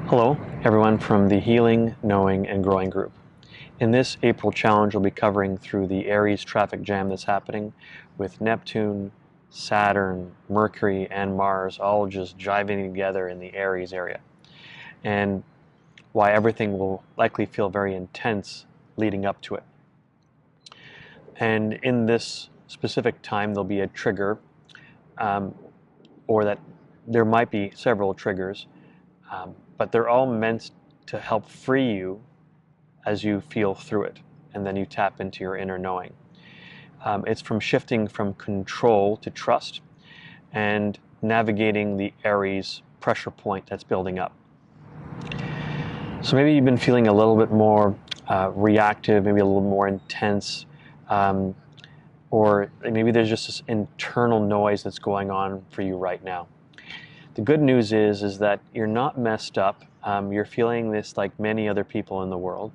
Hello, everyone from the Healing, Knowing, and Growing group. In this April challenge, we'll be covering through the Aries traffic jam that's happening with Neptune, Saturn, Mercury, and Mars all just jiving together in the Aries area, and why everything will likely feel very intense leading up to it. And in this specific time, there'll be a trigger, or that there might be several triggers, but they're all meant to help free you as you feel through it, and then you tap into your inner knowing. It's from shifting from control to trust and navigating the Aries pressure point that's building up. So maybe you've been feeling a little bit more reactive, maybe a little more intense, or maybe there's just this internal noise that's going on for you right now. The good news is that you're not messed up. You're feeling this like many other people in the world.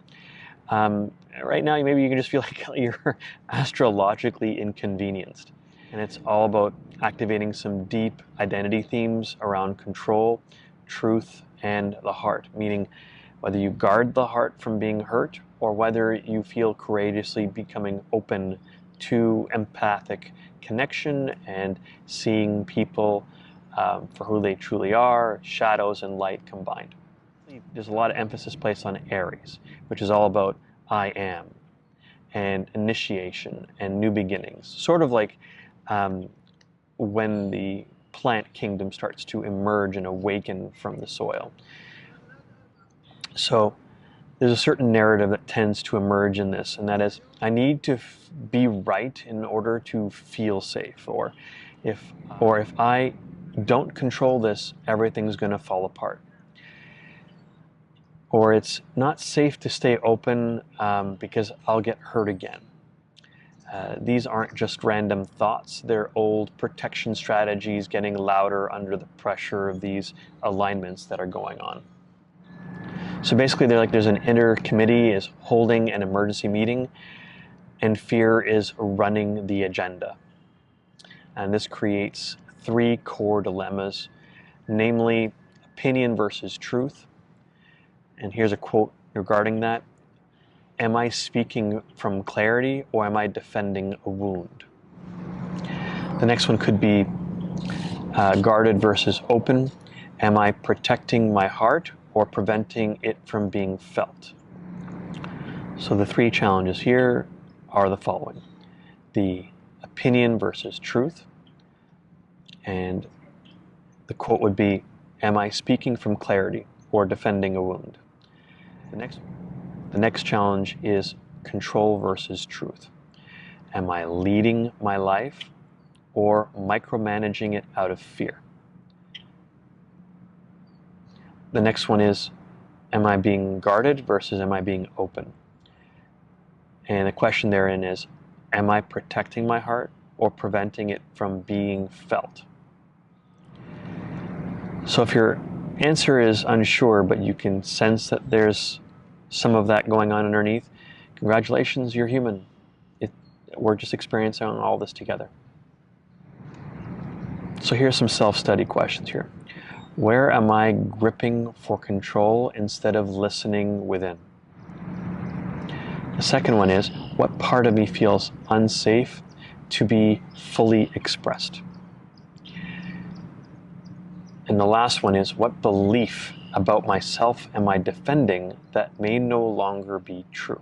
Right now, maybe you can just feel like you're astrologically inconvenienced. And it's all about activating some deep identity themes around control, truth, and the heart, meaning whether you guard the heart from being hurt or whether you feel courageously becoming open to empathic connection and seeing people for who they truly are, shadows and light combined. There's a lot of emphasis placed on Aries, which is all about I am, and initiation and new beginnings. Sort of like when the plant kingdom starts to emerge and awaken from the soil. So there's a certain narrative that tends to emerge in this, and that is, I need to be right in order to feel safe, or if I don't control this, everything's going to fall apart. Or it's not safe to stay open because I'll get hurt again. These aren't just random thoughts, they're old protection strategies getting louder under the pressure of these alignments that are going on. So basically there's an inner committee is holding an emergency meeting, and fear is running the agenda. And this creates three core dilemmas, namely opinion versus truth. And here's a quote regarding that. Am I speaking from clarity, or am I defending a wound? The next one could be guarded versus open. Am I protecting my heart or preventing it from being felt? So the three challenges here are the following. The opinion versus truth. And the quote would be, am I speaking from clarity or defending a wound? The next challenge is control versus truth. Am I leading my life or micromanaging it out of fear? The next one is, am I being guarded versus am I being open? And the question therein is, am I protecting my heart or preventing it from being felt? So if your answer is unsure, but you can sense that there's some of that going on underneath, congratulations, you're human. We're just experiencing all this together. So here's some self-study questions here. Where am I gripping for control instead of listening within? The second one is, what part of me feels unsafe to be fully expressed? And the last one is, what belief about myself am I defending that may no longer be true?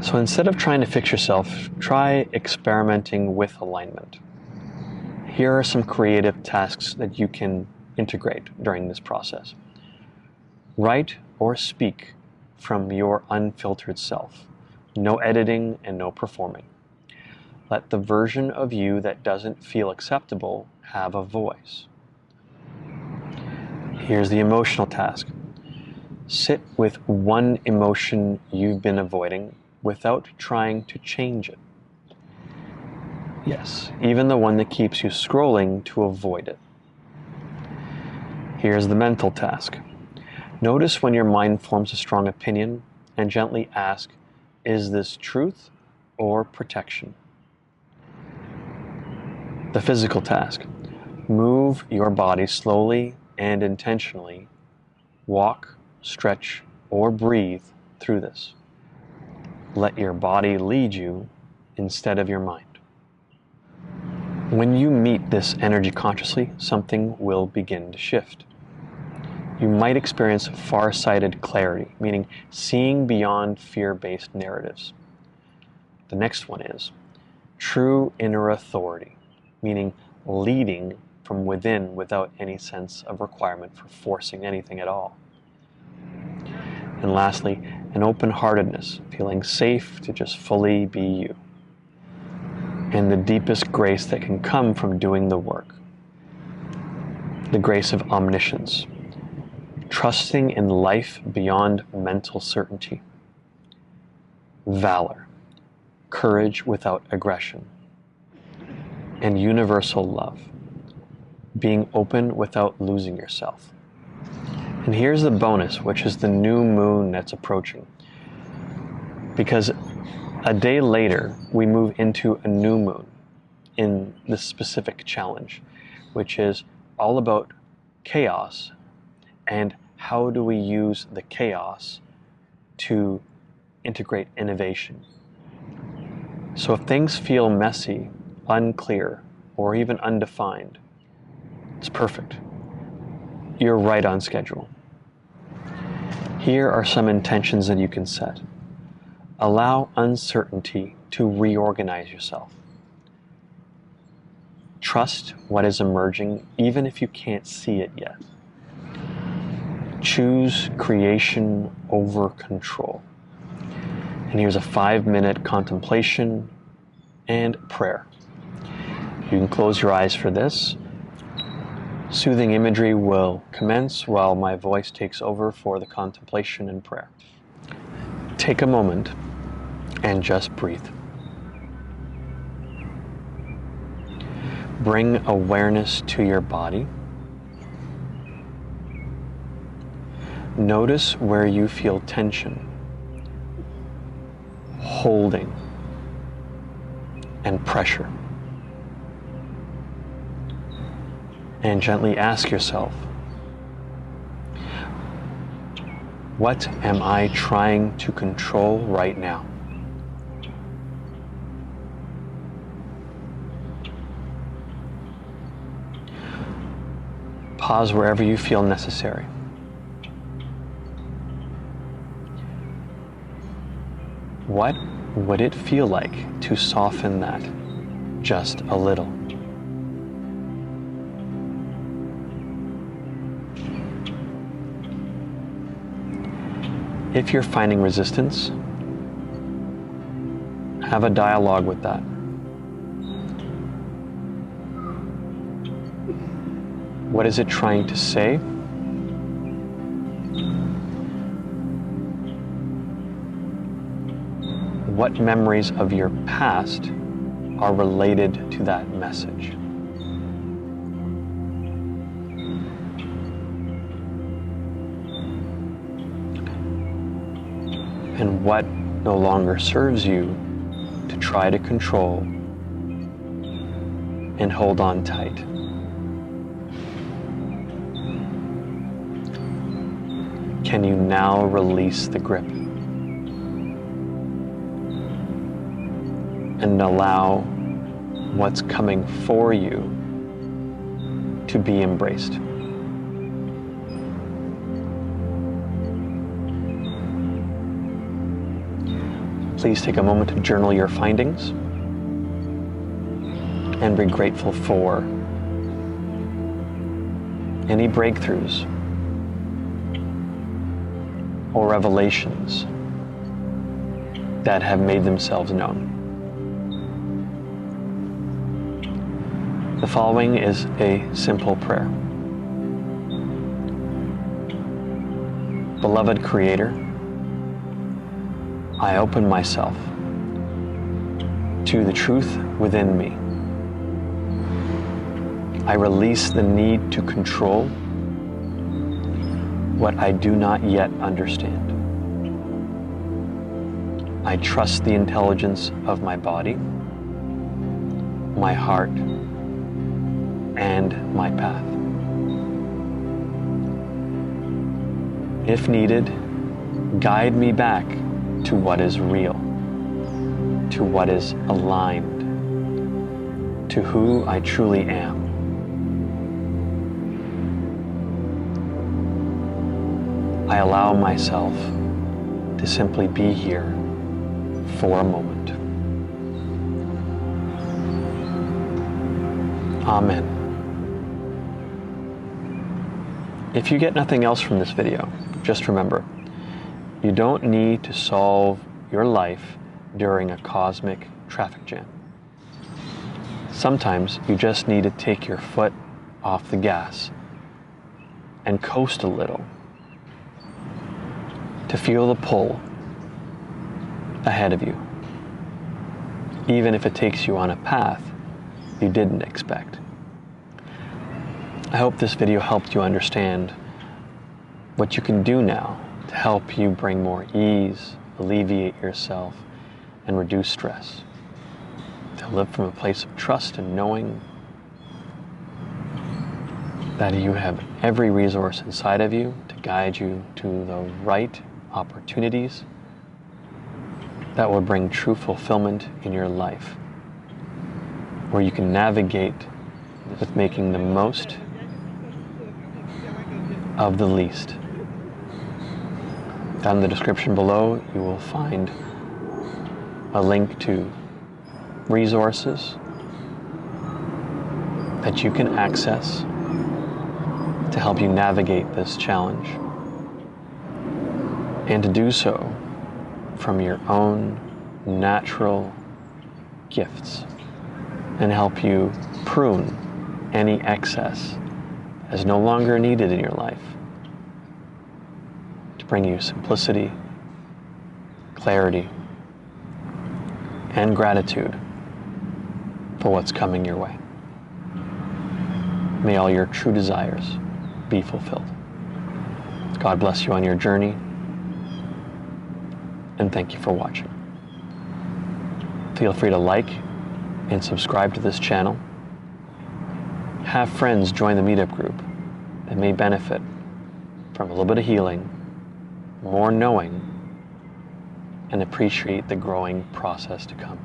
So instead of trying to fix yourself, try experimenting with alignment. Here are some creative tasks that you can integrate during this process. Write or speak from your unfiltered self. No editing and no performing. Let the version of you that doesn't feel acceptable have a voice. Here's the emotional task. Sit with one emotion you've been avoiding without trying to change it. Yes, even the one that keeps you scrolling to avoid it. Here's the mental task. Notice when your mind forms a strong opinion and gently ask, is this truth or protection? The physical task. Move your body slowly and intentionally walk, stretch, or breathe through this. Let your body lead you instead of your mind. When you meet this energy consciously, something will begin to shift. You might experience far-sighted clarity, meaning seeing beyond fear-based narratives. The next one is true inner authority, meaning leading from within without any sense of requirement for forcing anything at all. And lastly, an open-heartedness, feeling safe to just fully be you. And the deepest grace that can come from doing the work. The grace of omniscience. Trusting in life beyond mental certainty. Valor. Courage without aggression. And universal love. Being open without losing yourself. And here's the bonus, which is the new moon that's approaching. Because a day later, we move into a new moon in this specific challenge, which is all about chaos and how do we use the chaos to integrate innovation. So if things feel messy, unclear, or even undefined, it's perfect. You're right on schedule. Here are some intentions that you can set. Allow uncertainty to reorganize yourself. Trust what is emerging, even if you can't see it yet. Choose creation over control. And here's a 5-minute contemplation and prayer. You can close your eyes for this. Soothing imagery will commence while my voice takes over for the contemplation and prayer. Take a moment and just breathe. Bring awareness to your body. Notice where you feel tension, holding, and pressure. And gently ask yourself, what am I trying to control right now? Pause wherever you feel necessary. What would it feel like to soften that just a little? If you're finding resistance, have a dialogue with that. What is it trying to say? What memories of your past are related to that message? And what no longer serves you to try to control and hold on tight? Can you now release the grip and allow what's coming for you to be embraced? Please take a moment to journal your findings and be grateful for any breakthroughs or revelations that have made themselves known. The following is a simple prayer. Beloved Creator, I open myself to the truth within me. I release the need to control what I do not yet understand. I trust the intelligence of my body, my heart, and my path. if needed, guide me back to what is real, to what is aligned, to who I truly am. I allow myself to simply be here for a moment. Amen. If you get nothing else from this video, just remember, you don't need to solve your life during a cosmic traffic jam. Sometimes you just need to take your foot off the gas and coast a little to feel the pull ahead of you, even if it takes you on a path you didn't expect. I hope this video helped you understand what you can do now to help you bring more ease, alleviate yourself, and reduce stress. To live from a place of trust and knowing that you have every resource inside of you to guide you to the right opportunities that will bring true fulfillment in your life, where you can navigate with making the most of the least. Down in the description below, you will find a link to resources that you can access to help you navigate this challenge, and to do so from your own natural gifts, and help you prune any excess as no longer needed in your life, to bring you simplicity, clarity, and gratitude for what's coming your way. May all your true desires be fulfilled. God bless you on your journey, and thank you for watching. Feel free to like and subscribe to this channel. Have friends join the meetup group that may benefit from a little bit of healing, more knowing, and appreciate the growing process to come.